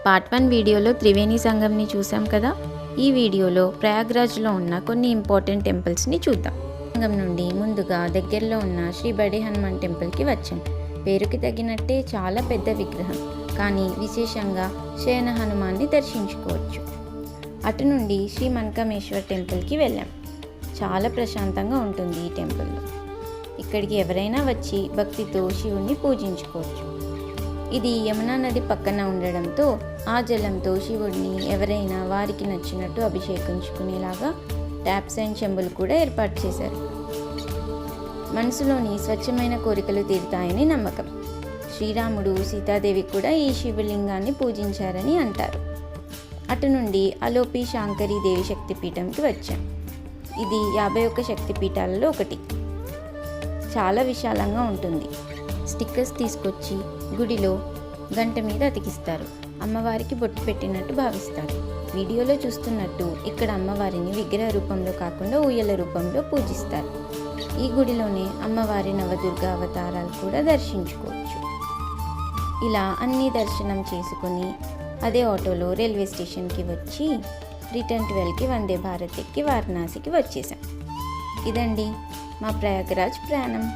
Part 1 వీడియోలో త్రివేణి సంగంని చూసాం కదా. ఈ వీడియోలో ప్రయాగ్రాజ్లో ఉన్న కొన్ని ఇంపార్టెంట్ టెంపుల్స్ని చూద్దాం. సంగం నుండి ముందుగా దగ్గరలో ఉన్న శ్రీ బడే హనుమాన్ టెంపుల్కి వచ్చాం. పేరుకి తగినట్టే చాలా పెద్ద విగ్రహం, కానీ విశేషంగా శయన హనుమాన్ని దర్శించుకోవచ్చు. అటు నుండి శ్రీ మన్కమేశ్వర్ టెంపుల్కి వెళ్ళాం. చాలా ప్రశాంతంగా ఉంటుంది ఈ టెంపుల్లో. ఇక్కడికి ఎవరైనా వచ్చి భక్తితో శివుణ్ణి పూజించుకోవచ్చు. ఇది యమునా నది పక్కన ఉండడంతో ఆ జలంతో శివుడిని ఎవరైనా వారికి నచ్చినట్టు అభిషేకించుకునేలాగా ట్యాప్స్ అండ్ చెంబులు కూడా ఏర్పాటు చేశారు. మనసులోని స్వచ్ఛమైన కోరికలు తీరుతాయని నమ్మకం. శ్రీరాముడు సీతాదేవి కూడా ఈ శివలింగాన్ని పూజించారని అంటారు. అటు నుండి అలోపి శాంకరి దేవి శక్తిపీఠంకి వచ్చాం. ఇది 51 శక్తిపీఠాలలో ఒకటి. చాలా విశాలంగా ఉంటుంది. స్టిక్కర్స్ తీసుకొచ్చి గుడిలో గంట మీద అతికిస్తారు. అమ్మవారికి బొట్టు పెట్టినట్టు భావిస్తారు. వీడియోలో చూస్తున్నట్టు ఇక్కడ అమ్మవారిని విగ్రహ రూపంలో కాకుండా ఊయల రూపంలో పూజిస్తారు. ఈ గుడిలోనే అమ్మవారి నవదుర్గా అవతారాలు కూడా దర్శించుకోవచ్చు. ఇలా అన్ని దర్శనం చేసుకుని అదే ఆటోలో రైల్వే స్టేషన్కి వచ్చి రిటర్న్ 12కి వందే భారత్ ఎక్కి వారణాసికి వచ్చేసాం. ఇదండి మా ప్రయాగరాజ్ ప్రయాణం.